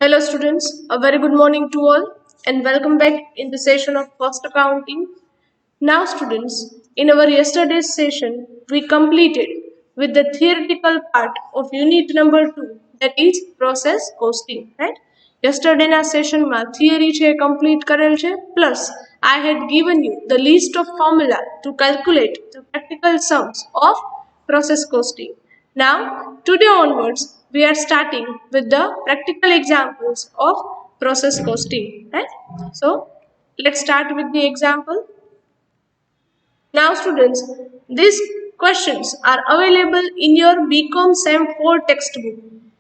Hello students, a very good morning to all and welcome back in the session of cost accounting. Now students, in our yesterday's session, we completed with the theoretical part of unit number 2, that is process costing, right? Yesterday na session ma theory છે complete કરેલ છે plus I had given you the list of formula to calculate the practical sums of process costing. Now, today onwards, we are starting with the practical examples of process costing, right? So, let's start with the example. Now students, these questions are available in your BCom Sem 4 textbook.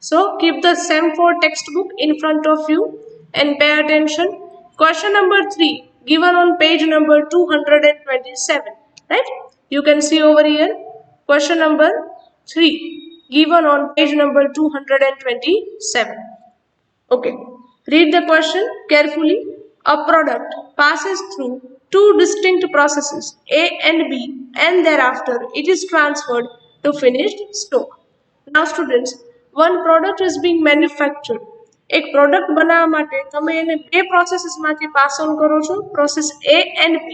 So keep the Sem 4 textbook in front of you and pay attention. Question number 3 given on page number 227, right? You can see over here question number 3 given on page number 227. Okay, read the question carefully. A product passes through two distinct processes A and B and thereafter it is transferred to finished stock. Now students, one product is being manufactured. એક product બનાવવા માટે તમે એને બે પ્રોસેસીસમાંથી pass on કરો છો, process A and B,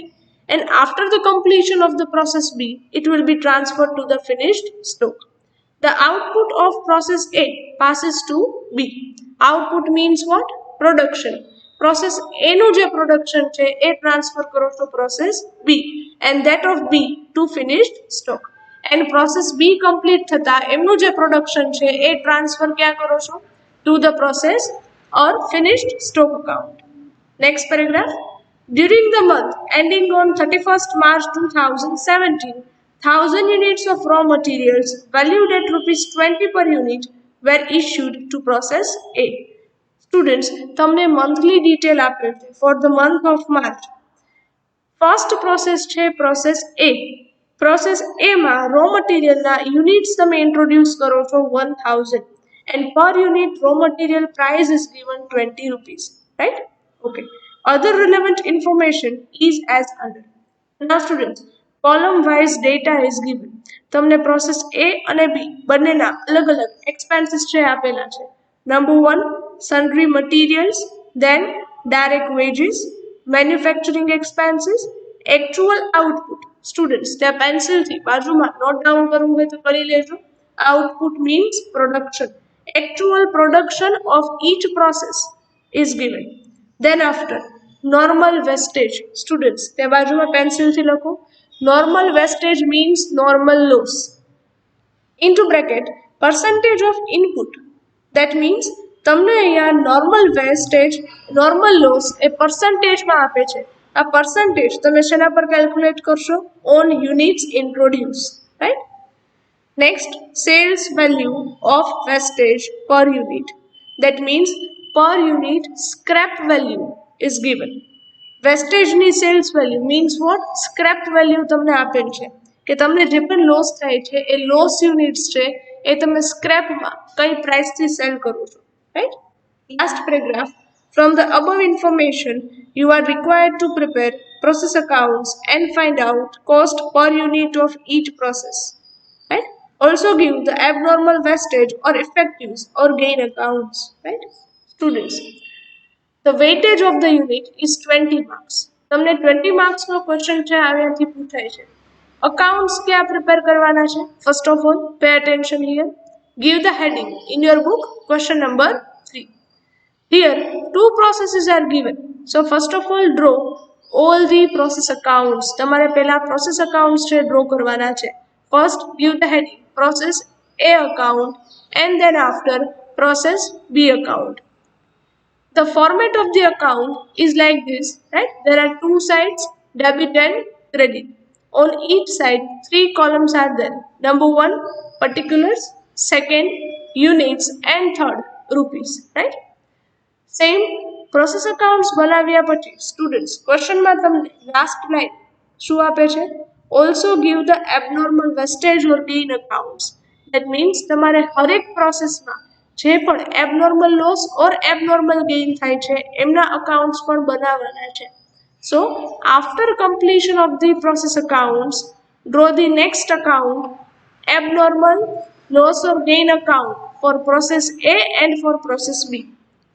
and after the completion of the process B it will be transferred to the finished stock. The output of process A passes to B. Output means what? Production. Process A નું જે production છે એ transfer કરો છો process B and that of B to finished stock. And process B complete થતા એમનું જે production છે એ transfer ક્યાં કરો છો? To the process or finished stock account. Next paragraph. During the month ending on 31st March 2017, 1000 units of raw materials valued at rupees 20 per unit were issued to process A. Students, તમને monthly detail આપેલ છે for the month of March. First process છે process A. Process A માં raw material ના units તમે introduce કરો છો 1000 and per unit raw material price is given 20 rupees, right? Okay. Other relevant information is as under. Now students, column wise data is given. તમને process A અને B બંનેના અલગ અલગ expenses છે આપેલા છે. Number 1, sundry materials, then direct wages, manufacturing expenses, actual output. Students, ત્યાં pencil થી બાજુમાં note down કરવું હોય તો કરી લેજો. Output means production. Actual production of each process is given. Then after, normal wastage. Students, ત્યાં બાજુમાં pencil થી લખો. Normal wastage means normal loss. Into bracket, percentage of input. That means તમને અહીંયા normal wastage, normal loss એ percentageમાં આપે છે. આ percentage તમે શેના પર calculate કરશો? On units introduced, right? Next, sales value of wastage per unit. That means per unit scrap value is given. Wastage ની sales value means what? Scrap value તમને આપેલ છે કે તમને જે પણ લોસ થાય છે એ લોસ યુનિટ્સ છે એ તમે સ્ક્રેપમાં કઈ પ્રાઇસ થી સેલ કરો છો, right? Last paragraph. From the above information, you are required to prepare process accounts and find out cost per unit of each process, right? Also give the abnormal wastage or effectives or gain accounts, right? Students, the weightage of the unit is 20 marks. તમને 20 marks નો question છે આવ્યાથી પૂછાય છે. Accounts ક્યાં prepare કરવાના છે? First of all, pay attention here. Give the heading in your book, question number 3. Here, two processes are given. So first of all, draw all the process accounts. તમારે પહેલા process accounts છે draw કરવાના છે. First, give the heading process A account and then after process B account. The format of the account is like this, right? There are two sides, debit and credit. On each side, 3 columns are there. Number 1, particulars, second, units, and third, rupees, right? Same process accounts બનાવ્યા પછી students question માં તમને last line શું આપે છે? Also give the abnormal wastage or gain accounts. That means તમારે હરેક પ્રોસેસમાં જે પણ abnormal loss or abnormal gain થાય છે એમના accounts પણ બનાવવાના છે. So after completion of the process accounts, draw the next account, abnormal loss or gain account for process A and for process B.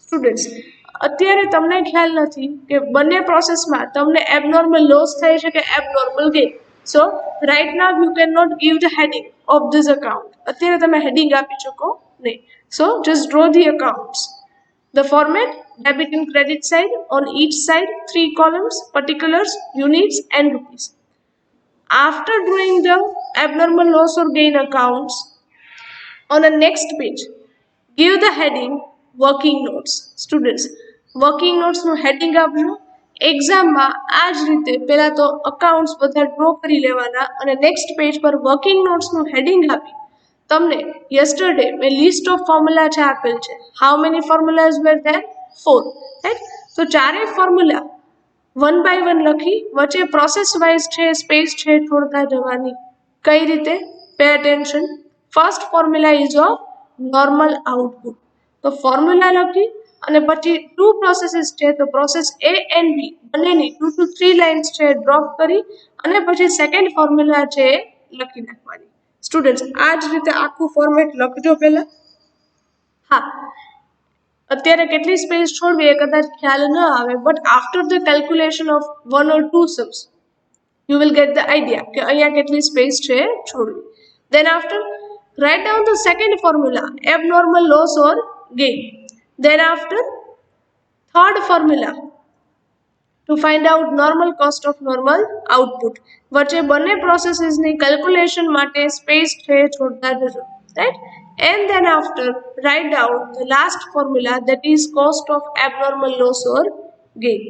Students, અત્યારે તમને ખ્યાલ નથી કે બંને પ્રોસેસમાં તમને એબનોર્મલ લોસ થાય છે કે abnormal gain. So right now you can not give the heading of this account. અત્યારે તમે હેડિંગ આપી શકો નહીં. So just draw the accounts. The format: debit and credit side. On each side 3 columns: particulars, units and rupees. After drawing the abnormal loss or gain accounts, on the next page give the heading working notes. Students, working notes નું heading આપજો. એક્ઝામમાં આ જ રીતે પહેલા તો accounts બધા draw કરી લેવાના અને નેક્સ્ટ પેજ પર વર્કિંગ નોટ્સનું હેડિંગ આપી તમને યસ્ટરડે મેં લિસ્ટ ઓફ ફોર્મ્યુલા છે આપેલ છે. How many formulas were there? 4, right? તો ચારેય ફોર્મ્યુલા 1 by 1 લખી વચ્ચે પ્રોસેસ વાઇઝ છે સ્પેસ છે છોડતા જવાની. કઈ રીતે? Pay attention. First formula ease of normal output. તો ફોર્મ્યુલા લખી અને પછી 2 પ્રોસેસીસ છે તો પ્રોસેસ A and B બંનેની 2 to 3 લાઇન્સ છે ડ્રોપ કરી અને પછી સેકન્ડ ફોર્મ્યુલા છે એ લખી નાખવાની. સ્ટુડન્ટ્સ, આ જ રીતે આખું ફોર્મેટ લખજો પહેલા. હા, અત્યારે કેટલી સ્પેસ છોડવી એ કદાચ ખ્યાલ ન આવે, but after the calculation of 1 or 2 sums you will get the idea કે અહીંયા કેટલી સ્પેસ છે છોડવી. Then after write down the second formula, abnormal loss or gain. Then after third formula to find out normal cost of normal output. વચ્ચે બંને પ્રોસેસીસની calculation માટે space છે છોડતા જજો, right? And then after write down the last formula, that is cost of abnormal loss or gain,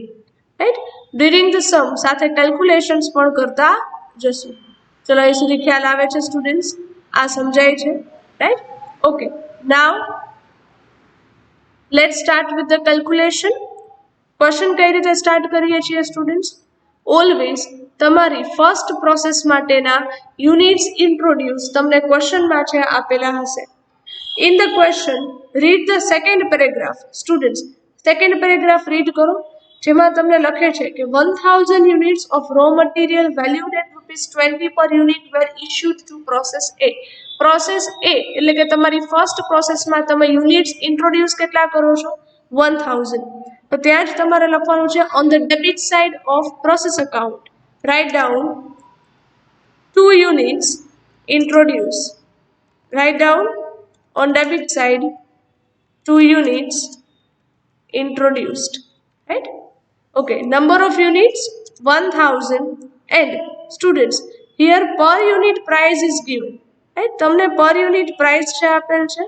right? During the sum સાથે calculations પણ કરતા જશું. ચલો એ સુધી ખ્યાલ આવે છે સ્ટુડન્ટ્સ? આ સમજાય છે, right? Okay, now let's start with the calculation. Question કઈ રીતે સ્ટાર્ટ કરીએ છીએ સ્ટુડન્ટ્સ? ઓલવેઝ તમારી ફર્સ્ટ પ્રોસેસ માટેના યુનિટ્સ ઇન્ટ્રોડ્યુસ તમને ક્વેશ્ચનમાં છે આપેલા હશે. In the question, read the second paragraph. Students, second paragraph read કરો જેમાં તમને લખે છે કે 1000 units of raw material valued at ₹20 per unit were issued to process A. Process A એટલે કે તમારી ફર્સ્ટ પ્રોસેસમાં તમે યુનિટ્સ ઇન્ટ્રોડ્યુસ કેટલા કરો છો? 1000. તો ત્યાં જ તમારે લખવાનું છે on the debit side of process account write down 2 units introduce. Write down on debit side 2 units introduced, right? Okay, number of units 1000 and students here per unit price is given, right? તમને per unit price છે આપેલ છે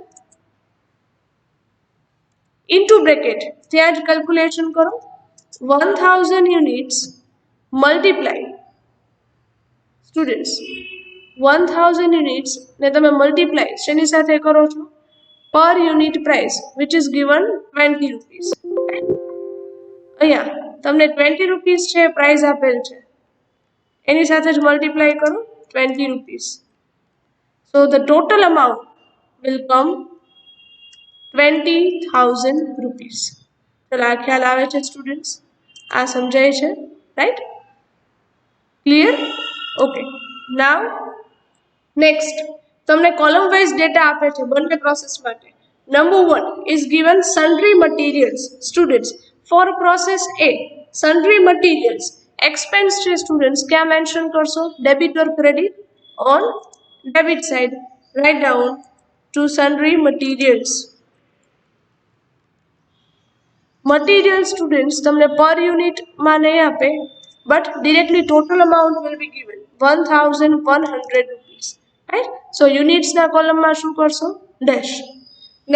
into bracket ત્યાં જ calculation કરો. 1000 units multiply students 1000 units ને તમે multiply શેની સાથે કરો છો? પર unit price which is given 20 rupees. અહીંયા તમને 20 રૂપીસ છે પ્રાઇસ આપેલ છે એની સાથે જ મલ્ટીપ્લાય કરો 20 rupees. So the total amount will come 20,000 rupees. ચલો આ ખ્યાલ આવે છે સ્ટુડન્ટ્સ? આ સમજાય છે, right? Clear? Okay, now next તમને કોલમ વાઇઝ ડેટા આપે છે બંને પ્રોસેસ માટે. Number 1 is given sundry materials. Students, for process A sundry materials expense છે સ્ટુડન્ટ્સ ક્યાં મેન્શન કરશો? Debit or credit? On debit side write down to sundry materials. Material students તમને પર યુનિટમાં નહીં આપે but directly total amount will be given 1100 rupees, right? So યુનિટ્સના કોલમમાં શું કરશો? Dash.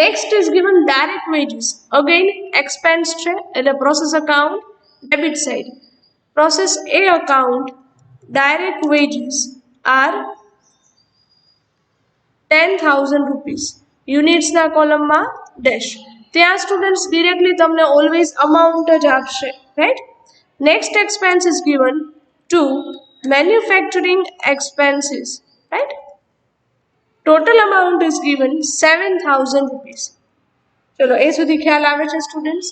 Next is given direct wages. Again expense છે એટલે process account debit side. Process A account direct wages are 10,000 rupees. યુનિટ્સના કોલમમાં ડેશ. ત્યાં સ્ટુડન્ટ્સ ડિરેક્ટલી તમને ઓલવેઝ અમાઉન્ટ જ આપશે, right? Next expense is given to manufacturing expenses, right? Total amount is given 7,000 rupees. ચલો એ સુધી ખ્યાલ આવે છે સ્ટુડન્ટ્સ?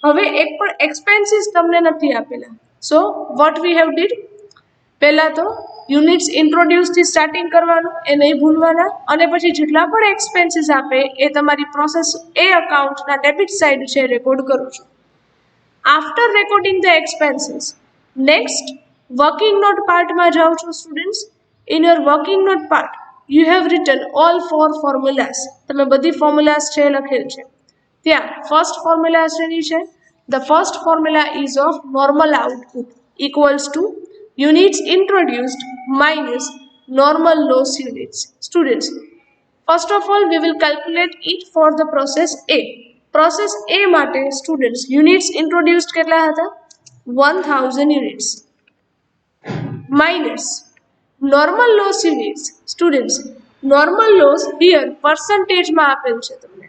હવે એક પણ એક્સપેન્સીસ તમને નથી આપેલા. So what we have did? પહેલાં તો યુનિટ્સ ઇન્ટ્રોડ્યુસથી સ્ટાર્ટિંગ કરવાનું, એ નહીં ભૂલવાના, અને પછી જેટલા પણ એક્સપેન્સીસ આપે એ તમારી પ્રોસેસ એ અકાઉન્ટના ડેબિટ સાઇડ છે રેકોર્ડ કરો છો. After recording the expenses, next working note પાર્ટમાં જાઓ છો students. In your working note part you have written all 4 formulas. તમે બધી ફોર્મ્યુલાસ છે લખેલ છે. ત્યાં ફર્સ્ટ ફોર્મ્યુલા શેની છે? The first formula ease of normal output equals to units introduced minus normal loss units. Students, first of all we will calculate it for the process A. Process A માટે students units introduced કેટલા હતા? 1000 units minus normal loss units. Students, normal loss here percentage માં આપેલ છે તમને.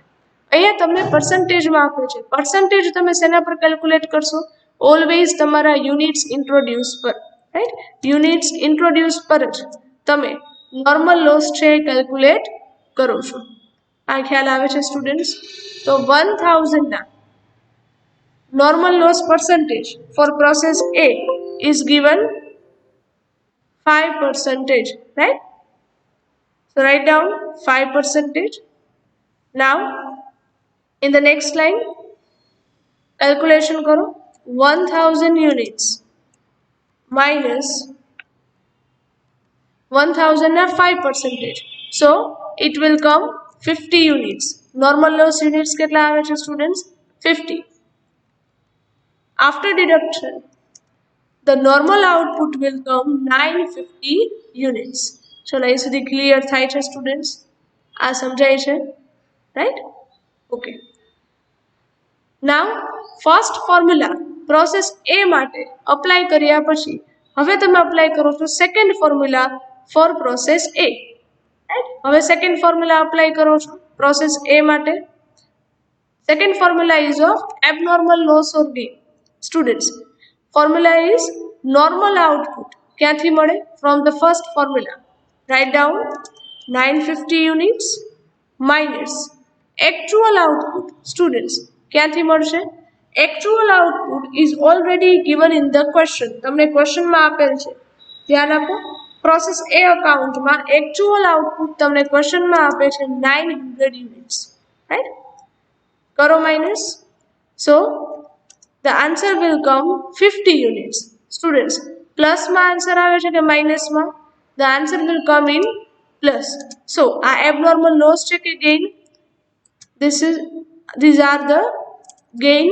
અહીંયા તમને percentage માં આપેલ છે. percentage તમે શેના પર કેલ્ક્યુલેટ કરશો? ઓલવેઝ તમારા યુનિટ્સ ઇન્ટ્રોડ્યુસ પર, રાઈટ? યુનિટ્સ ઇન્ટ્રોડ્યુસ પર જ તમે નોર્મલ લોસ છે કેલ્ક્યુલેટ કરો છો. આ ખ્યાલ આવે છે સ્ટુડન્ટ્સ? તો 1000 ના normal loss percentage for process A is given 5%, right? So write down 5%. Now in the next line calculation karo. 1000 units minus 1000 na 5%. So it will come 50 units. Normal loss units કેટલા આવે છે students? 50. After deduction, the normal output will come 950 units. ચલો અહીં સુધી clear થાય છે students? આ સમજાય છે, રાઈટ? ઓકે. નાઉ ફર્સ્ટ ફોર્મ્યુલા પ્રોસેસ એ માટે અપ્લાય કર્યા પછી હવે તમે અપ્લાય કરો છો સેકન્ડ ફોર્મ્યુલા ફોર પ્રોસેસ એ, રાઈટ? હવે સેકન્ડ ફોર્મ્યુલા અપ્લાય કરો છો પ્રોસેસ એ માટે. Second formula ease of abnormal loss or gain. Students, formula is normal output. ક્યાંથી મળે? From the first formula. Write down 950 units minus actual output. Students, ક્યાંથી મળશે? Actual output is already given in the question. તમને ક્વેશ્ચનમાં આપેલ છે, ધ્યાન આપો. Process A અકાઉન્ટમાં actual output તમને ક્વેશ્ચનમાં આપે છે 900 યુનિટ્સ, રાઈટ? કરો minus. So the answer will come 50 units. Students, પ્લસમાં આન્સર આવે છે કે માઇનસમાં? The answer will come in plus. So આ abnormal loss છે કે gain? These are the gain.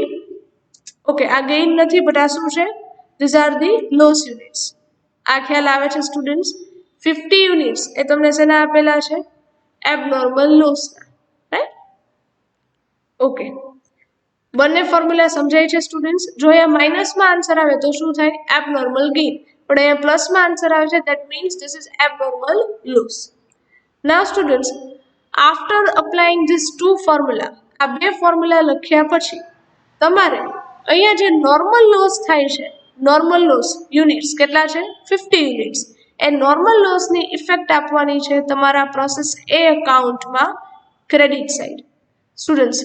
Okay, આ ગેઇન નથી બટ આ શું છે? These are the loss units. આ ખ્યાલ આવે છે સ્ટુડન્ટ્સ? 50 યુનિટ્સ એ તમને શેના આપેલા છે? એબનોર્મલ લોસના, રાઈટ? ઓકે, બંને ફોર્મ્યુલા સમજાય છે સ્ટુડન્ટ્સ? જો અહીંયા માઇનસમાં આન્સર આવે તો શું થાય? Abnormal gain. પણ અહીંયા પ્લસમાં આન્સર આવે છે, that means this is abnormal loss. Now students, after applying this two formula, આ બે ફોર્મ્યુલા લખ્યા પછી તમારે અહીંયા જે નોર્મલ લોસ થાય છે, નોર્મલ લોસ યુનિટ્સ કેટલા છે? 50 યુનિટ્સ. એ નોર્મલ લોસની ઇફેક્ટ આપવાની છે તમારા પ્રોસેસ એ અકાઉન્ટમાં credit side. Students,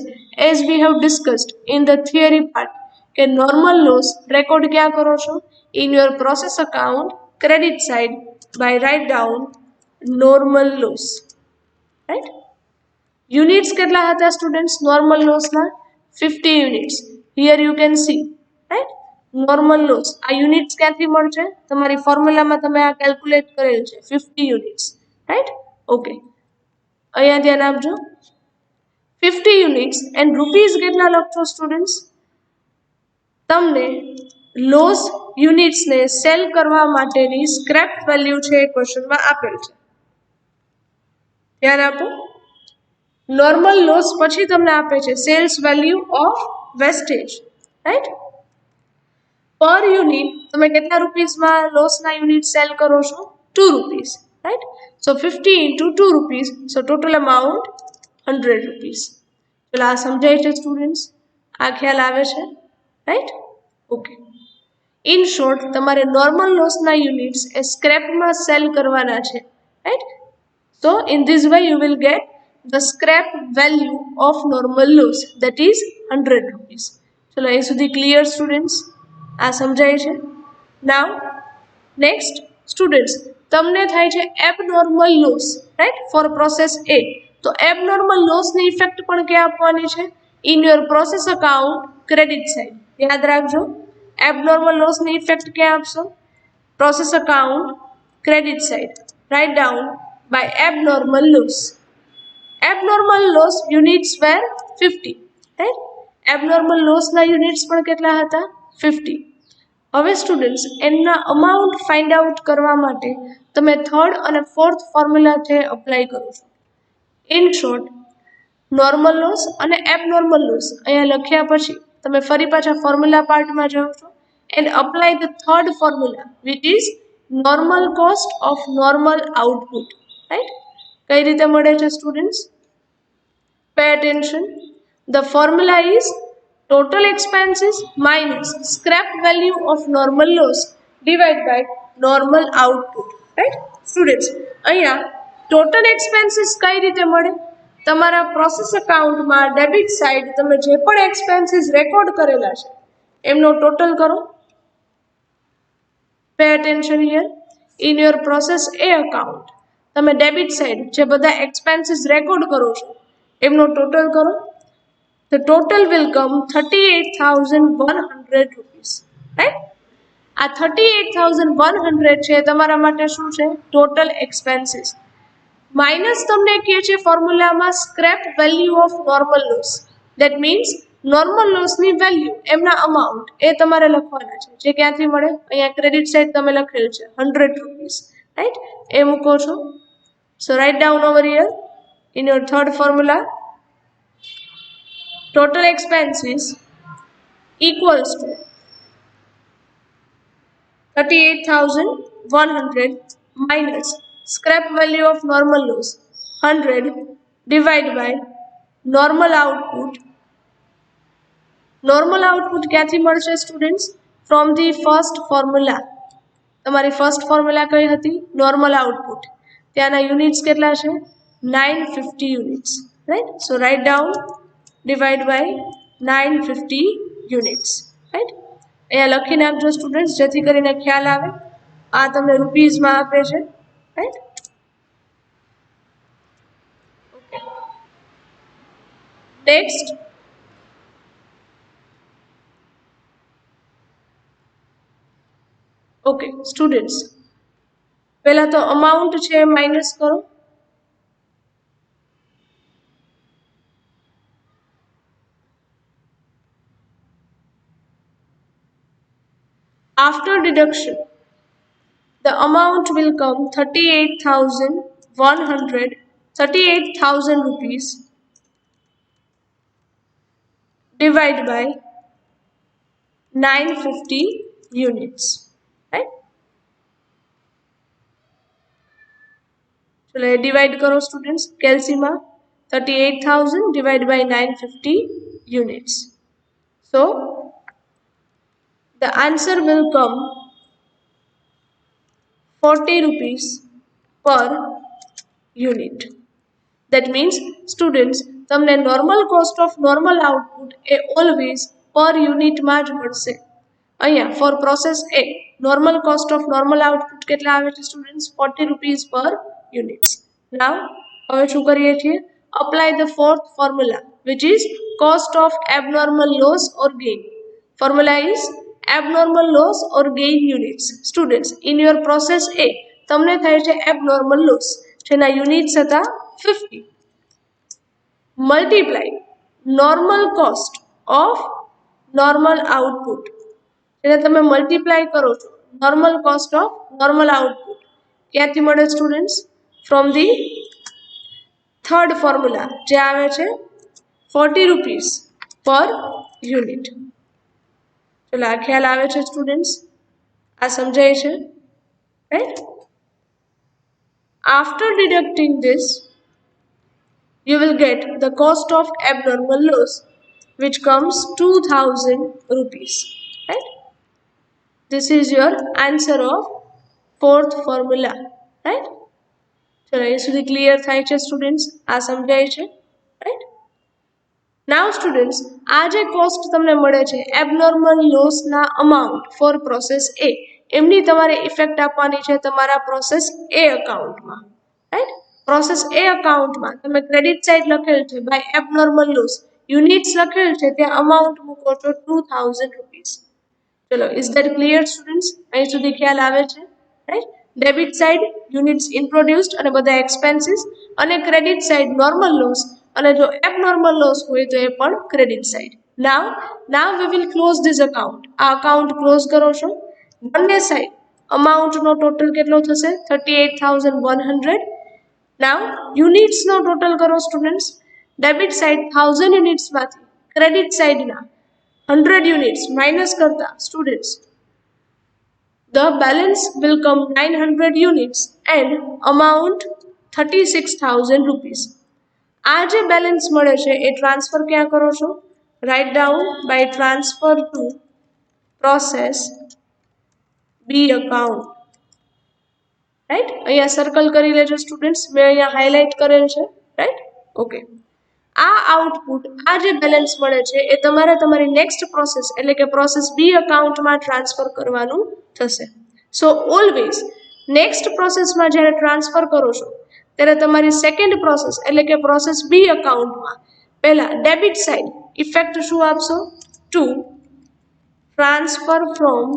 as we have discussed in the theory part કે નોર્મલ લોસ રેકોર્ડ ક્યાં કરો છો? In your process account credit side by write down normal loss, right? Units કેટલા હતા સ્ટુડન્ટ્સ નોર્મલ લોસના? 50 units. Here you can see, right? Normal loss. આ units ક્યાંથી મળશે? તમારી ફોર્મ્યુલામાં તમે આ કેલ્ક્યુલેટ કરેલ છે 50 યુનિટ્સ, રાઈટ? ઓકે, અહીંયા ધ્યાન આપજો. 50 યુનિટ્સ એન્ડ રૂપીઝ કેટલા લખશો સ્ટુડન્ટ્સ? તમને લોસ યુનિટ્સને સેલ કરવા માટેની સ્ક્રેપ વેલ્યુ છે એ ક્વેશ્ચનમાં આપેલ છે. ધ્યાન આપો. નોર્મલ લોસ પછી તમને આપે છે sales value of wastage, right? પર યુનિટ તમે કેટલા રૂપીસમાં લોસના યુનિટ સેલ કરો છો? 2 rupees, right? So 50 into 2 rupees, so total amount 100 rupees. ચલો આ સમજાય છે સ્ટુડન્ટ્સ? આ ખ્યાલ આવે છે, રાઈટ? ઓકે. ઇન શોર્ટ, તમારે નોર્મલ લોસના યુનિટ્સ એ સ્ક્રેપમાં સેલ કરવાના છે, right? So in this way you will get the scrap value of normal loss, that is 100 rupees. ચલો અહીં સુધી ક્લિયર સ્ટુડન્ટ્સ? આ સમજાય છે? નાવ નેક્સ્ટ સ્ટુડન્ટ્સ, તમને થાય છે abnormal loss, right, for process A. તો એબનોર્મલ લોસની ઇફેક્ટ પણ ક્યાં આપવાની છે? In your process account credit side. યાદ રાખજો, એબનોર્મલ લોસની ઇફેક્ટ ક્યાં આપશો? Process account credit side. Write down by abnormal loss. Abnormal loss units were 50, right. Abnormal લોસના યુનિટ્સ પણ કેટલા હતા? 50. હવે સ્ટુડન્ટ્સ એમના અમાઉન્ટ ફાઇન્ડ આઉટ કરવા માટે તમે થર્ડ અને ફોર્થ ફોર્મ્યુલા છે અપ્લાય કરો છો. ઇન શોર્ટ, નોર્મલ લોસ અને એબનોર્મલ લોસ અહીંયા લખ્યા પછી તમે ફરી પાછા ફોર્મ્યુલા પાર્ટમાં જાઓ છો and apply the third formula which is normal cost of normal output, right. કઈ રીતે મળે છે students? Pay attention. The formula is total expenses minus scrap value of normal loss divided by normal output, right students? અહીંયા total expenses કઈ રીતે મળે? તમારા process અકાઉન્ટમાં ડેબિટ સાઇડ તમે જે પણ એક્સપેન્સીસ રેકોર્ડ કરેલા છે એમનો ટોટલ કરો. Pay attention here. In your process A account તમે ડેબિટ સાઇડ જે બધા એક્સપેન્સીસ રેકોર્ડ કરો છો એમનો ટોટલ કરો. The total will come 38,100 rupees, right? આ 38,100 છે તમારા માટે શું છે? Total expenses. માઇનસ તમને કહે છે ફોર્મ્યુલામાં scrap value of normal loss. That means normal લોસની વેલ્યુ, એમના અમાઉન્ટ એ તમારે લખવાના છે. જે ક્યાંથી મળે? અહીંયા ક્રેડિટ સાઇડ તમે લખેલ છે 100 રૂપીસ, રાઈટ. એ મૂકો છો. So write down over here in your third formula. Total expenses equals to 38,100 minus scrap value of normal loss 100 divided by normal output. Normal output ક્યાંથી મળશે students? From the first formula. તમારી first formula કઈ હતી? Normal output. ત્યાંના units કેટલા છે? 950 units, right. So write down divide by 950 units, right? અહીંયા લખી નાખજો સ્ટુડન્ટ્સ જેથી કરીને ખ્યાલ આવે. આ તમને રૂપીઝમાં આપે છે, right. Okay, next okay students, પહેલા તો અમાઉન્ટ છે માઇનસ કરો. After deduction, the amount will come 38,000 rupees divided by 950 units, right? चलो divide करो students. कैलसीमा 38,000 divided by 950 units. So the answer will come 40 rupees per unit. That means students તમને normal cost of normal output A always per unit માં જ મળશે. અહીંયા for process A normal cost of normal output કેટલા આવે છે students? 40 rupees per unit. Now હવે શું કરીએ છીએ? Apply the fourth formula which is cost of abnormal loss or gain. Formula is abnormal loss or gain units. Students in your process A તમને થાય છે abnormal loss જેના units હતા 50. Multiply normal cost of normal output. જેને તમે multiply કરો છો normal cost of normal output. ક્યાંથી મળે students? From the third formula જે આવે છે 40 રૂપીસ પર યુનિટ. ચલો આ ખ્યાલ આવે છે સ્ટુડન્ટ્સ? આ સમજાય છે, right? After deducting this, you will get the cost of abnormal loss which comes 2,000 rupees, right? This is your answer of fourth formula, right? ચલો એ સુધી ક્લિયર થાય છે સ્ટુડન્ટ્સ? આ સમજાય છે, રાઈટ? નાઉ સ્ટુડન્ટ્સ આ જે કોસ્ટ તમને મળે છે એબનોર્મલ લોસના અમાઉન્ટ ફોર પ્રોસેસ એ એમની તમારે ઇફેક્ટ આપવાની છે તમારા પ્રોસેસ એ અકાઉન્ટમાં, રાઈટ. પ્રોસેસ એ અકાઉન્ટમાં તમે ક્રેડિટ સાઇડ લખેલ છે બાય એબનોર્મલ લોસ, યુનિટ્સ લખેલ છે ત્યાં અમાઉન્ટ મૂકો છો 2000 રૂપીસ. ચલો, ઇઝ ધેટ ક્લિયર સ્ટુડન્ટ્સ? અહીં સુધી ખ્યાલ આવે છે, right. Debit side units introduced અને બધા એક્સપેન્સીસ, અને ક્રેડિટ સાઇડ નોર્મલ લોસ, અને જો એબનોર્મલ લોસ હોય તો એ પણ credit side. Now we will close this account. આ અકાઉન્ટ ક્લોઝ કરો છો. બંને સાઇડ અમાઉન્ટનો ટોટલ કેટલો થશે? 38,100. નાવ યુનિટ્સનો ટોટલ કરો સ્ટુડન્ટ્સ. ડેબિટ સાઇડ 1000 યુનિટ્સમાંથી ક્રેડિટ સાઇડના 100 યુનિટ્સ માઇનસ કરતા students the balance will come 900 units and amount 36,000 rupees. આ જે બેલેન્સ મળે છે એ ટ્રાન્સફર ક્યાં કરો છો? Write down by transfer to process B account, right. અહીંયા સર્કલ કરી લેજો સ્ટુડન્ટ્સ, મેં અહીંયા હાઇલાઇટ કરેલ છે, રાઈટ. ઓકે. આ આઉટપુટ, આ જે બેલેન્સ મળે છે એ તમારે તમારી નેક્સ્ટ પ્રોસેસ એટલે કે પ્રોસેસ બી અકાઉન્ટમાં ટ્રાન્સફર કરવાનું થશે. સો ઓલવેઝ નેક્સ્ટ પ્રોસેસમાં જ્યારે ટ્રાન્સફર કરો છો ત્યારે તમારી સેકન્ડ પ્રોસેસ એટલે કે પ્રોસેસ બી અકાઉન્ટમાં પહેલા ડેબિટ સાઇડ ઇફેક્ટ શું આપશો? Two transfer from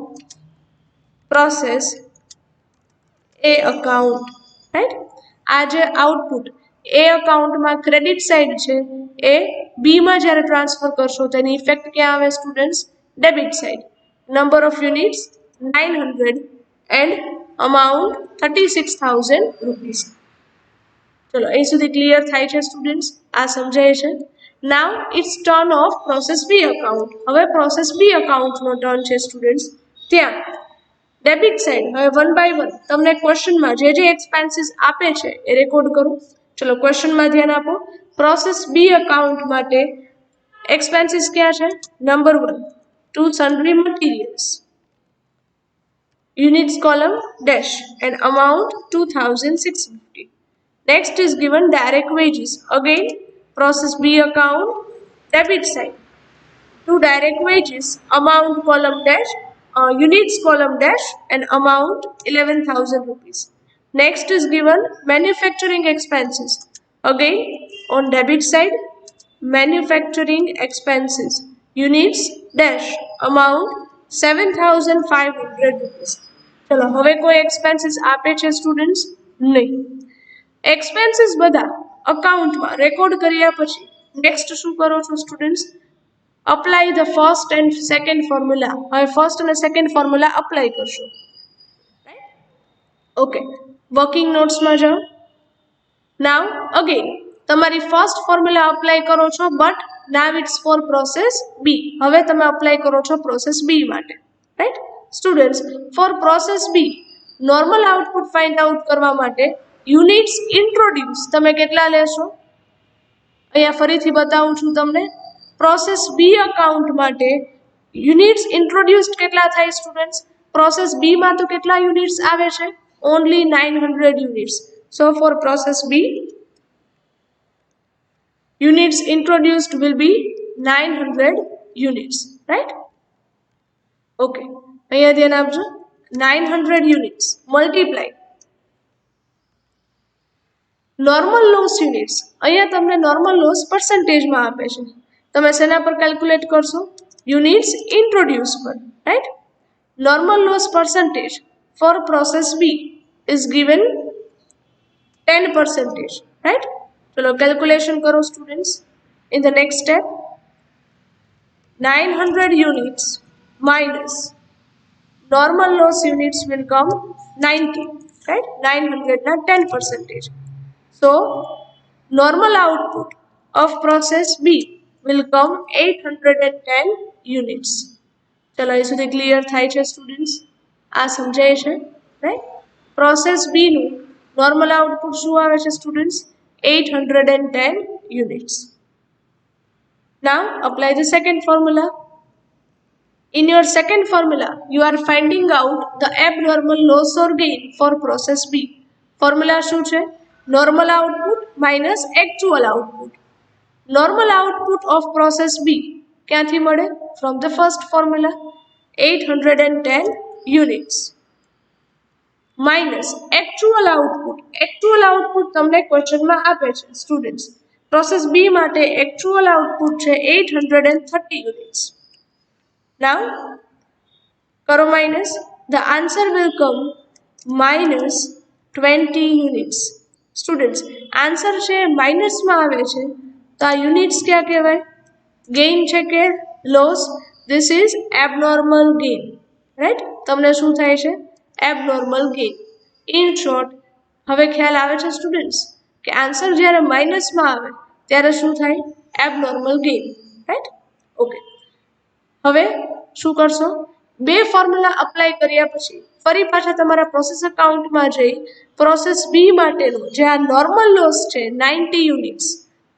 process A account, right. આ જે આઉટપુટ એ અકાઉન્ટમાં ક્રેડિટ સાઇડ છે એ બીમાં જ્યારે ટ્રાન્સફર કરશો તેની ઇફેક્ટ ક્યાં આવે students? Debit side. Number of units 900 and amount 36,000 rupees. ચલો, અહીં સુધી ક્લિયર થાય છે સ્ટુડન્ટ્સ? આ સમજાય છે? Now it's turn of process B account. હવે પ્રોસેસ બી અકાઉન્ટનો ટર્ન છે સ્ટુડન્ટ્સ. ત્યાં ડેબિટ સાઇડ હવે વન બાય વન તમને ક્વેશ્ચનમાં જે એક્સપેન્સીસ આપે છે એ રેકોર્ડ કરો. ચલો, ક્વેશ્ચનમાં ધ્યાન આપો. પ્રોસેસ બી અકાઉન્ટ માટે એક્સપેન્સીસ ક્યાં છે? Number 1 to sundry materials, units column dash and amount 2,650. Next is given direct wages. Again process B account debit side. To direct wages amount column dash, units column dash and amount 11,000 rupees. Next is given manufacturing expenses. Again on debit side manufacturing expenses, units dash amount 7,500 rupees. ચલો, હવે કોઈ expenses આપે છે students? નહીં. Expenses બધા અકાઉન્ટમાં record કર્યા પછી નેક્સ્ટ શું કરો છો students? Apply the first and second formula. હવે ફર્સ્ટ અને સેકન્ડ ફોર્મ્યુલા અપ્લાય કરશો, રાઈટ. ઓકે, વર્કિંગ નોટ્સમાં જાઓ. નાવ અગેન તમારી ફર્સ્ટ ફોર્મ્યુલા અપ્લાય કરો છો, but now it's for process B. હવે તમે અપ્લાય કરો છો પ્રોસેસ બી માટે, right. Students, for process B normal output find out કરવા માટે યુનિટ્સ ઇન્ટ્રોડ્યુસ તમે કેટલા લેશો? અહીંયા ફરીથી બતાવું છું તમને. પ્રોસેસ બી અકાઉન્ટ માટે યુનિટ્સ ઇન્ટ્રોડ્યુસ્ડ કેટલા થાય સ્ટુડન્ટ્સ? પ્રોસેસ બીમાં તો કેટલા યુનિટ્સ આવે છે? Only 900 units. So for process B units introduced will be 900 units, right? Okay, અહીંયા ધ્યાન આપજો. 900 units multiply normal loss units. અહીંયા તમને નોર્મલ લોસ પર્સન્ટેજમાં આપે છે, તમે શેના પર કેલ્ક્યુલેટ કરશો? યુનિટ્સ ઇન્ટ્રોડ્યુસ પર, right. Normal loss percentage for process B is given 10%, right. ચલો, કેલ્ક્યુલેશન કરો students. In the next step 900 units minus normal loss units will come 90, right? 900 na 10%. So normal output of process B will come 810 units. ચલો, અહીં સુધી clear થાય છે students? આ સમજાય છે, રાઈટ. પ્રોસેસ બી નું નોર્મલ આઉટપુટ શું આવે છે students? 810 units. Now apply the second formula. In your second formula, you are finding out the abnormal loss or gain for process B. Formula શું છે? Normal output minus actual output. Normal output of process B ક્યાંથી મળે? From the first formula, 810 units. Minus actual output. Actual output તમને ક્વેશ્ચનમાં આપે છે students. Process B માટે actual output છે 830 units. Now કરો minus, the answer will come -20 units. Students answer છે માઇનસમાં આવે છે તો આ યુનિટ્સ ક્યાં કહેવાય? ગેઇન છે કે loss? This is abnormal gain, right? તમને શું થાય છે? Abnormal gain. ઇન શોર્ટ, હવે ખ્યાલ આવે છે સ્ટુડન્ટ્સ કે આન્સર જ્યારે માઇનસમાં આવે ત્યારે શું થાય? Abnormal gain, right? ઓકે, હવે શું કરશો? બે ફોર્મ્યુલા અપ્લાય કર્યા પછી ફરી પાછા તમારા પ્રોસેસ અકાઉન્ટમાં જઈ પ્રોસેસ બી માટેનું જે આ નોર્મલ લોસ છે 90 યુનિટ્સ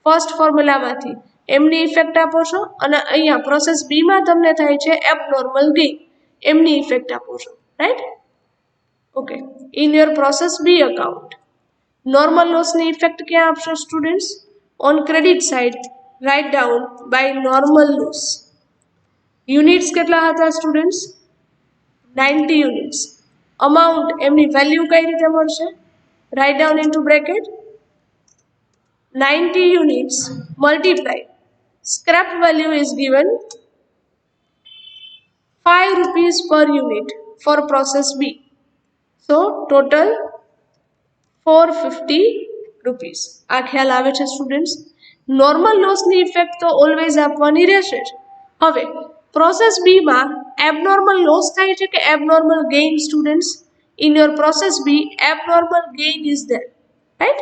ફર્સ્ટ ફોર્મ્યુલામાંથી એમની ઇફેક્ટ આપો છો, અને અહીંયા પ્રોસેસ બીમાં તમને થાય છે એબનોર્મલ ગેઇન, એમની ઇફેક્ટ આપો છો, right? Okay, in your process B account normal લોસની ઇફેક્ટ ક્યાં આપશો students? On credit side write down by normal loss. Units કેટલા હતા સ્ટુડન્ટ્સ? 90 યુનિટ્સ. અમાઉન્ટ એમની વેલ્યુ કઈ રીતે મળશે? Write down into bracket 90 units multiplied. Scrap value is given 5 rupees per unit for process B. So total 450 rupees. આ ખ્યાલ આવે છે સ્ટુડન્ટ્સ? નોર્મલ લોસની ઇફેક્ટ તો ઓલવેઝ આપવાની રહેશે જ. હવે પ્રોસેસ બીમાં એબનોર્મલ લોસ થાય છે કે abnormal gain students? In your process B abnormal gain is there, right?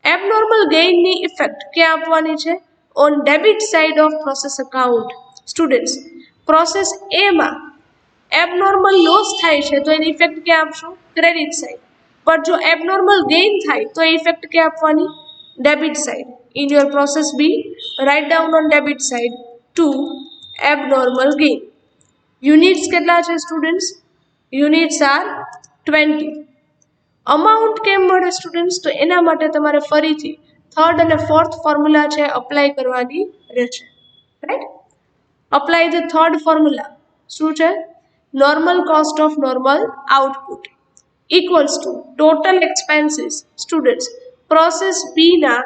Abnormal ગેઇનની ઇફેક્ટ ક્યાં આપવાની છે? On debit side of process account. Students process એમાં એબનોર્મલ લોસ થાય છે તો એની ઇફેક્ટ ક્યાં આપશો? Credit side. પણ જો એબનોર્મલ ગેઇન થાય તો એ ઇફેક્ટ ક્યાં આપવાની? Debit side. In your process B write down on debit side to abnormal gain. Units કેટલા છે સ્ટુડન્ટ્સ? Units R 20. અમાઉન્ટ કેમ મળે સ્ટુડન્ટ્સ? તો એના માટે તમારે ફરીથી થર્ડ અને ફોર્થ ફોર્મ્યુલા છે અપ્લાય કરવાની રહેશે, right? Apply the third formula. શું છે? Normal cost of normal output equals to total expenses. Students process B ના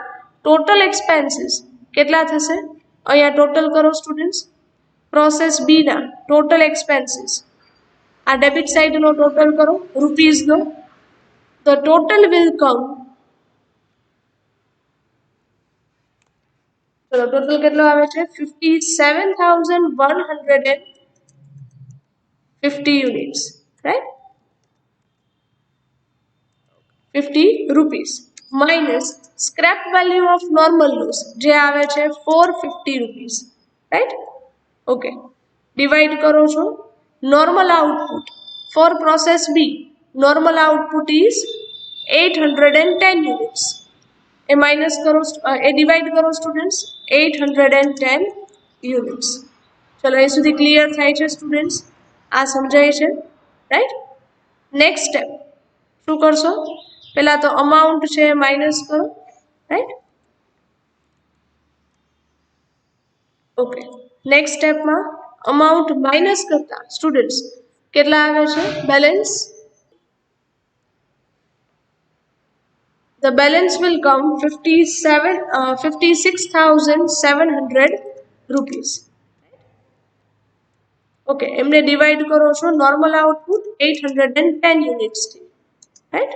ટોટલ એક્સપેન્સીસ કેટલા થશે? અહીંયા ટોટલ કરો સ્ટુડન્ટ્સ. પ્રોસેસ બી ના ટોટલ એક્સપેન્સીસ, આ ડેબિટ સાઇડનો ટોટલ કરો રૂપીઝનો. The total will come, ચલો ટોટલ કેટલો આવે છે? 57,150 units, right? 50 rupees minus scrap value of normal loss જે આવે છે 450 રૂપીસ, રાઈટ? ઓકે, ડિવાઈડ કરો છો. Normal output for process B normal output is 810 units. એ માઇનસ કરો, એ ડિવાઈડ કરો સ્ટુડન્ટ્સ 810 યુનિટ્સ. ચલો એ સુધી ક્લિયર થાય છે સ્ટુડન્ટ્સ? આ સમજાય છે, રાઈટ? નેક્સ્ટ સ્ટેપ શું કરશો? પહેલા તો અમાઉન્ટ છે માઇનસ કરો, રાઈટ? ઓકે, નેક્સ્ટ સ્ટેપમાં અમાઉન્ટ માઇનસ કરતા સ્ટુડન્ટ્સ કેટલા આવે છે? Balance. The balance will come 56,700 rupees. Okay, એમને ડિવાઈડ કરો છો નોર્મલ આઉટપુટ 810 યુનિટ્સ થી, રાઈટ?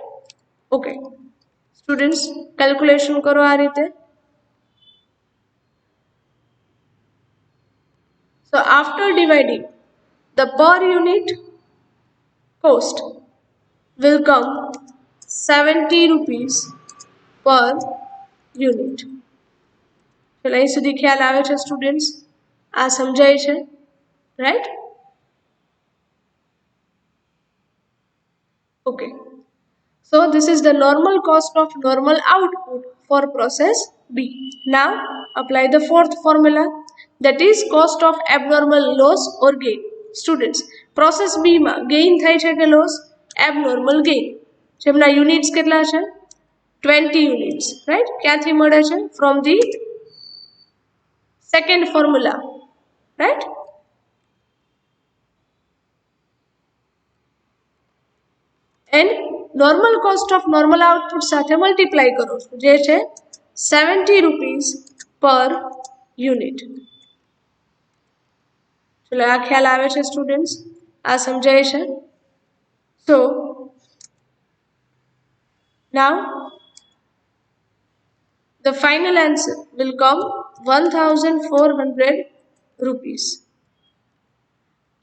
ઓકે સ્ટુડન્ટ્સ કેલ્ક્યુલેશન કરો આ રીતે. So after dividing, the per unit cost will come 70 rupees per unit. ચલો અહીં સુધી ખ્યાલ આવે છે સ્ટુડન્ટ્સ? આ સમજાય છે, right? Okay, so this is the normal cost of normal output for process B. Now apply the fourth formula, that is cost of abnormal loss or gain. Students process B માં gain થાય છે કે loss? abnormal gain. જેમના units કેટલા છે? 20 units, right? ક્યાંથી મળે છે? From the second formula, right? And normal cost of normal output સાથે મલ્ટીપ્લાય કરો છો, જે છે 70 રૂપીસ પર યુનિટ. ચલો આ ખ્યાલ આવે છે સ્ટુડન્ટ્સ? આ સમજાય છે? So now the final answer will come 1400 rupees.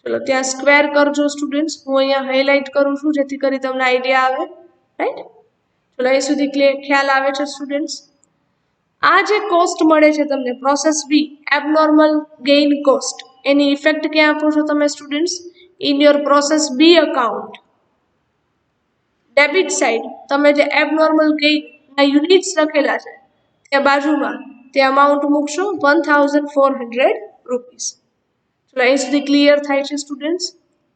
ચલો ત્યાં સ્ક્વેર કરજો સ્ટુડન્ટ્સ. હું અહીંયા હાઇલાઇટ કરું છું જેથી કરી તમને આઈડિયા આવે, રાઈટ? ચલો અહીં સુધી ખ્યાલ આવે છે સ્ટુડન્ટ્સ? આ જે કોસ્ટ મળે છે તમને process B, abnormal gain cost, એની ઇફેક્ટ ક્યાં આપો છો તમે students? In your process B account. Debit side તમે જે એબનોર્મલ ગેઇનના યુનિટ્સ લખેલા છે તે બાજુમાં તે અમાઉન્ટ મૂકશો 1400 રૂપીસ. ચલો અહીં સુધી ક્લિયર થાય છે સ્ટુડન્ટ્સ,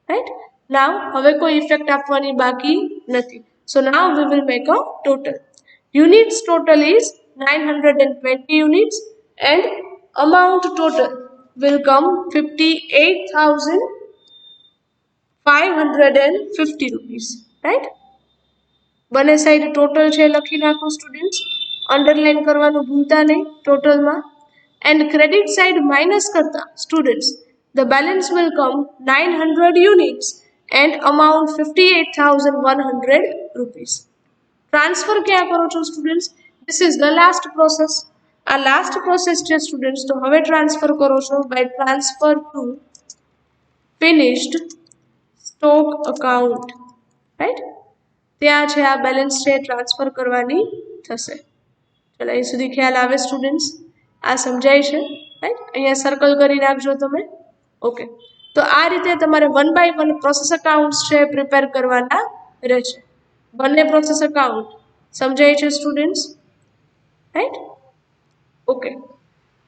રાઈટ? નાવ હવે કોઈ ઇફેક્ટ આપવાની બાકી નથી. So now we will make a total. Units total is 920 units and amount total will come 58,550 rupees, right? બંને સાઈડ ટોટલ છે લખી નાખો સ્ટુડન્ટ્સ, અંડરલાઈન કરવાનું ભૂલતા નહીં ટોટલમાં. એન્ડ ક્રેડિટ સાઈડ માઇનસ કરતા students the balance will come 900 units and amount 58,100 rupees. Transfer ક્યાં કરો છો students? This is the last process. આ લાસ્ટ પ્રોસેસ છે સ્ટુડન્ટ્સ, તો હવે ટ્રાન્સફર કરો છો by transfer to finished stock account, right? ત્યાં છે આ બેલેન્સ છે ટ્રાન્સફર કરવાની થશે. ચલો અહીં સુધી ખ્યાલ આવે સ્ટુડન્ટ્સ? આ સમજાય છે, રાઈટ? અહીંયા સર્કલ કરી નાખજો તમે. ઓકે, તો આ રીતે તમારે 1 by 1 પ્રોસેસ અકાઉન્ટ્સ છે પ્રિપેર કરવાના રહેશે. બંને પ્રોસેસ અકાઉન્ટ સમજાય છે students, right? Okay,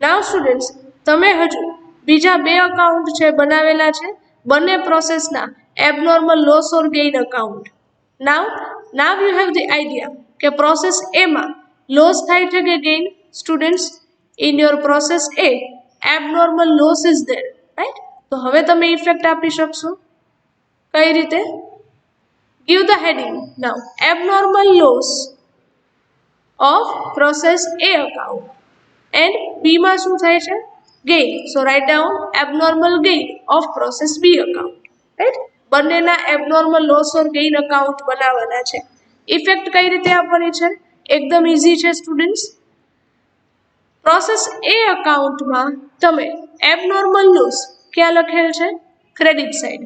now students તમે હજુ બીજા બે અકાઉન્ટ છે બનાવેલા છે, બંને પ્રોસેસના abnormal loss or gain account. Now you have the idea કે પ્રોસેસ એમાં લોસ થાય છે કે gain? Students in your process A abnormal loss is there, right? તો હવે તમે ઇફેક્ટ આપી શકશો કઈ રીતે? Give the heading now. Abnormal loss of process A account and B માં શું થાય છે? Gain. So write down abnormal gain of process B account. Right? બંનેના abnormal loss or gain account બનાવવાના છે. ઇફેક્ટ કઈ રીતે આપવાની છે? એકદમ ઈઝી છે સ્ટુડન્ટ્સ. પ્રોસેસ A અકાઉન્ટમાં તમે abnormal loss ક્યાં લખેલ છે? Credit side.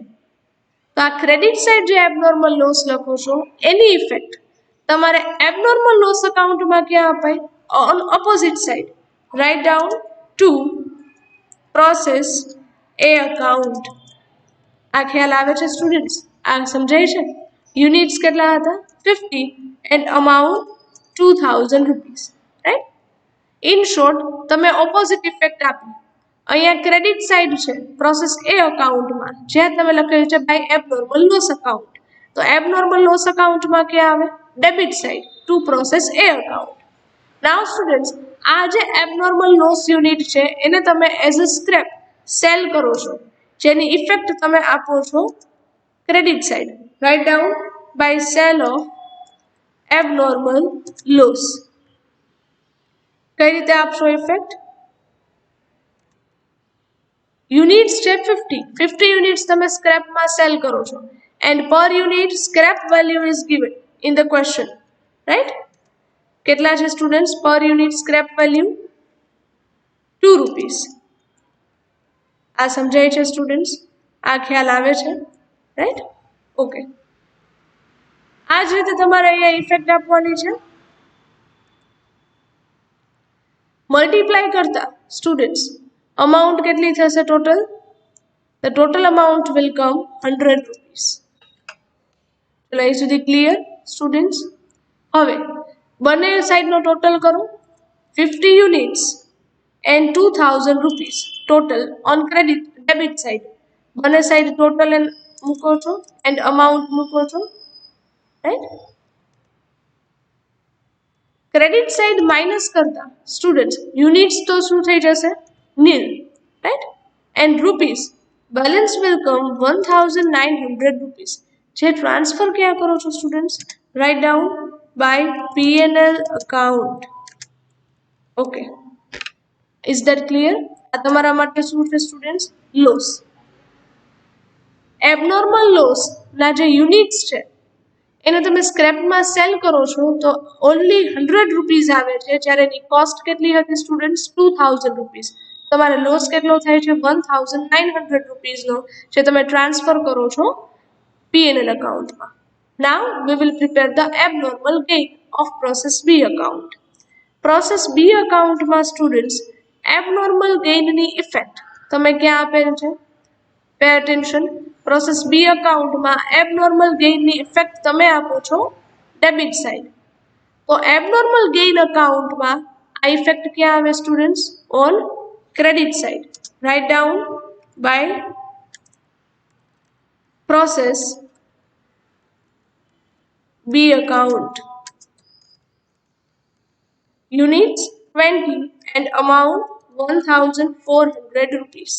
તો આ ક્રેડિટ સાઇડ જે એબનોર્મલ લોસ લખો છો એની ઇફેક્ટ તમારે એબનોર્મલ લોસ અકાઉન્ટમાં ક્યાં અપાય? On opposite side. Write down two process A account. આ ખ્યાલ આવે છે સ્ટુડન્ટ્સ? આ સમજાય છે? યુનિટ્સ કેટલા હતા? 50 and amount 2000 rupees, right? In short તમે ઓપોઝિટ ઇફેક્ટ આપી. અહીંયા ક્રેડિટ સાઇડ છે પ્રોસેસ એ અકાઉન્ટમાં, જ્યાં તમે લખેલું છે બાય એબનોર્મલ લોસ અકાઉન્ટ. તો એબનોર્મલ લોસ અકાઉન્ટમાં ક્યાં આવે? ડેબિટ સાઇડ ટુ પ્રોસેસ એ અકાઉન્ટ. નાવ સ્ટુડન્ટ્સ આ જે એબનોર્મલ લોસ યુનિટ છે એને તમે એઝ અ સ્ક્રેપ સેલ કરો છો, જેની ઇફેક્ટ તમે આપો છો credit side. Write down by cell of abnormal loss. કઈ રીતે આપશો ઇફેક્ટ? યુનિટ્સ છે 50 યુનિટ્સ તમે સ્ક્રેપમાં સેલ કરો છો એન્ડ પર unit scrap value is given in the question, right? કેટલા છે સ્ટુડન્ટ્સ પર યુનિટ સ્ક્રેપ વેલ્યુ? 2 રૂપીસ. આ સમજાય છે સ્ટુડન્ટ્સ? આ ખ્યાલ આવે છે, રાઈટ? ઓકે, આ જ રીતે તમારે અહીંયા ઇફેક્ટ આપવાની છે. મલ્ટીપ્લાય કરતા સ્ટુડન્ટ્સ અમાઉન્ટ કેટલી થશે total? The total amount will come 100 rupees. ચલો અહીં સુધી ક્લિયર સ્ટુડન્ટ્સ? હવે બંને સાઈડનો ટોટલ કરો. 50 units and 2000 rupees total on credit debit side. બંને સાઈડ ટોટલ મૂકો છો એન્ડ અમાઉન્ટ મૂકો છો, રાઈટ? ક્રેડિટ સાઈડ માઇનસ કરતા સ્ટુડન્ટ્સ યુનિટ્સ તો શું થઈ જશે? Nil, right? And rupees balance will come 1900 rupees. જે ટ્રાન્સફર ક્યાં કરો છો students? Write down by P&L account. Okay. Is that clear? આ તમારા માટે શું છે સ્ટુડન્ટ્સ? લોસ. એબનોર્મલ લોસ ના જે યુનિટ્સ છે એને તમે સ્ક્રેપમાં સેલ કરો છો તો ઓનલી 100 રૂપીઝ આવે છે, જ્યારે એની કોસ્ટ કેટલી હતી સ્ટુડન્ટ્સ? 2000 રૂપીઝ. તમારે લોસ કેટલો થાય છે? 1900 રૂપીઝનો, જે તમે ટ્રાન્સફર કરો છો P&L અકાઉન્ટમાં. Now we will prepare the abnormal gain of process B account. Process B અકાઉન્ટમાં સ્ટુડન્ટ્સ એબનોર્મલ ગેઇનની ઇફેક્ટ તમે ક્યાં આપેલ છે? Pay attention. પ્રોસેસ બી અકાઉન્ટમાં એબનોર્મલ ગેઇનની ઇફેક્ટ તમે આપો છો ડેબિટ સાઇડ. તો એબનોર્મલ ગેઇન અકાઉન્ટમાં આ ઇફેક્ટ ક્યાં આવે students? On credit side. Write down by process B account. Units 20 and amount 1400 rupees.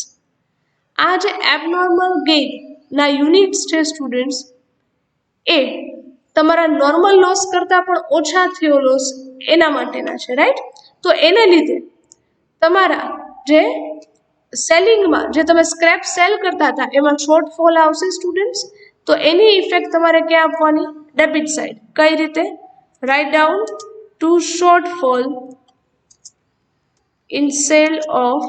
આ જે એબનોર્મલ ગેઇન ના યુનિટ્સ છે સ્ટુડન્ટ્સ એ તમારા નોર્મલ લોસ કરતાં પણ ઓછા થયો લોસ એના માટેના છે, રાઈટ? તો એને લીધે તમારા જે સેલિંગમાં જે તમે સ્ક્રેપ સેલ કરતા હતા એમાં શોર્ટફોલ આવશે સ્ટુડન્ટ્સ. તો એની ઇફેક્ટ તમારે ક્યાં આપવાની? Debit side. કઈ રીતે? Write down to shortfall in sale of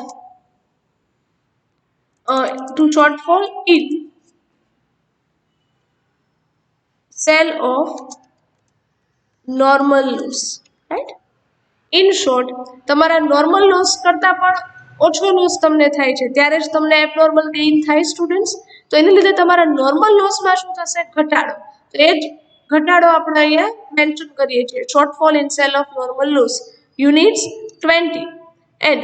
to shortfall in sale of normal loss, right? In short, તમારા નોર્મલ લોસ કરતાં પણ ઓછો લોસ તમને થાય છે ત્યારે જ તમને એબનોર્મલ ગેઇન થાય સ્ટુડન્ટ્સ. તો એને લીધે તમારા નોર્મલ લોસમાં શું થશે? ઘટાડો. તો એ જ ઘટાડો આપણે અહીંયા મેન્શન કરીએ છીએ. Shortfall in sale of normal loss units 20 and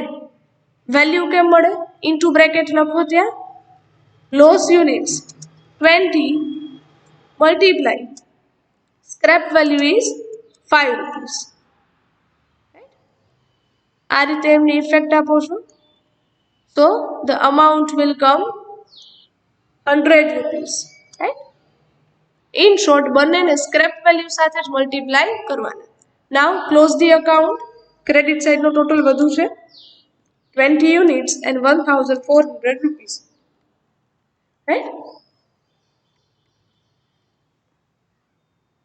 value કેમ મળે? ઇન્ટુ બ્રેકેટ લખો ત્યાં loss units 20 multiply scrap value is 5 rupees. આ રીતે એમની ઇફેક્ટ આપો છો. So the amount will come 100 rupees, right? In short, બંનેને સ્ક્રેપ વેલ્યુ સાથે જ મલ્ટીપ્લાય કરવાના. Now close the account. Credit સાઇડનો ટોટલ વધુ છે 20 units and 1400 rupees, right?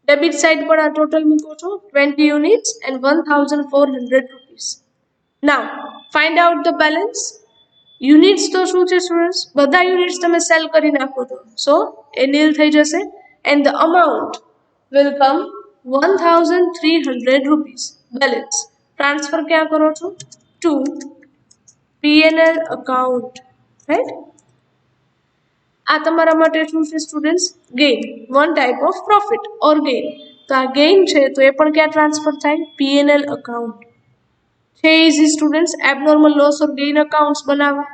Debit side પર આ ટોટલ મૂકો છો 20 units and 1400 rupees. Now find out the balance. Units તો શું છે સ્ટુડન્ટ્સ? બધા યુનિટ્સ તમે સેલ કરી નાખો છો, સો એ નીલ થઈ જશે and the amount will come 1300 rupees. Balance transfer ક્યાં કરો છો? To P&L account, right? આ તમારા માટે શું છે students? Gain. One type of profit or gain. તો આ ગેઇન છે તો એ પણ ક્યાં ટ્રાન્સફર થાય? P&L account. છે easy students abnormal loss or gain accounts બનાવવા.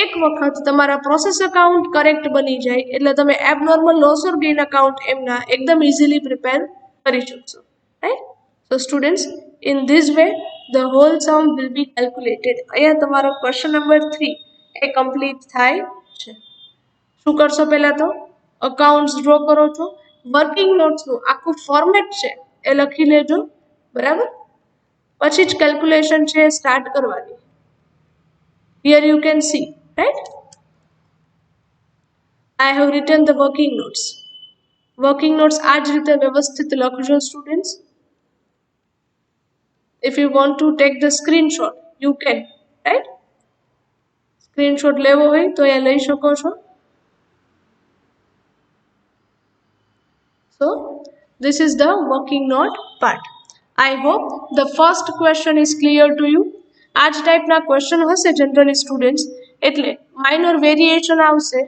એક વખત તમારા પ્રોસેસ અકાઉન્ટ કરેક્ટ બની જાય એટલે તમે abnormal loss or gain account એમના એકદમ ઇઝીલી પ્રિપેર કરી શકશો, right? So students in this way the whole sum will be calculated. અહીંયા તમારો ક્વેશ્ચન નંબર 3 એ કમ્પ્લીટ થાય છે. શું કરશો? પહેલાં તો અકાઉન્ટ્સ ડ્રો કરો છો. વર્કિંગ નોટ્સનું આખું ફોર્મેટ છે એ લખી લેજો, બરાબર? પછી જ કેલ્ક્યુલેશન છે સ્ટાર્ટ કરવાની. Here you can see, right? I have written the working notes. Working notes આ જ રીતે વ્યવસ્થિત લખજો students. If you want to take the screenshot, you can, right? Screenshot લેવો હોય તો અહીંયા લઈ શકો છો. So this is the working note part. I hope the first question is clear to you. આ જ ટાઈપના ક્વેશ્ચન હશે જનરલી સ્ટુડન્ટ્સ, એટલે માઇનર વેરિએશન આવશે.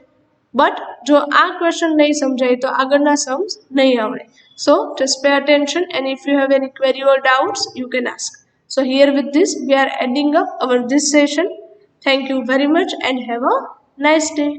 બટ જો આ ક્વેશ્ચન નહીં સમજાય તો આગળના સમ્સ નહીં આવડે. સો just pay attention and if you have any query or doubts you can ask. So here with this we are ending up our this session. Thank you very much and have a nice day.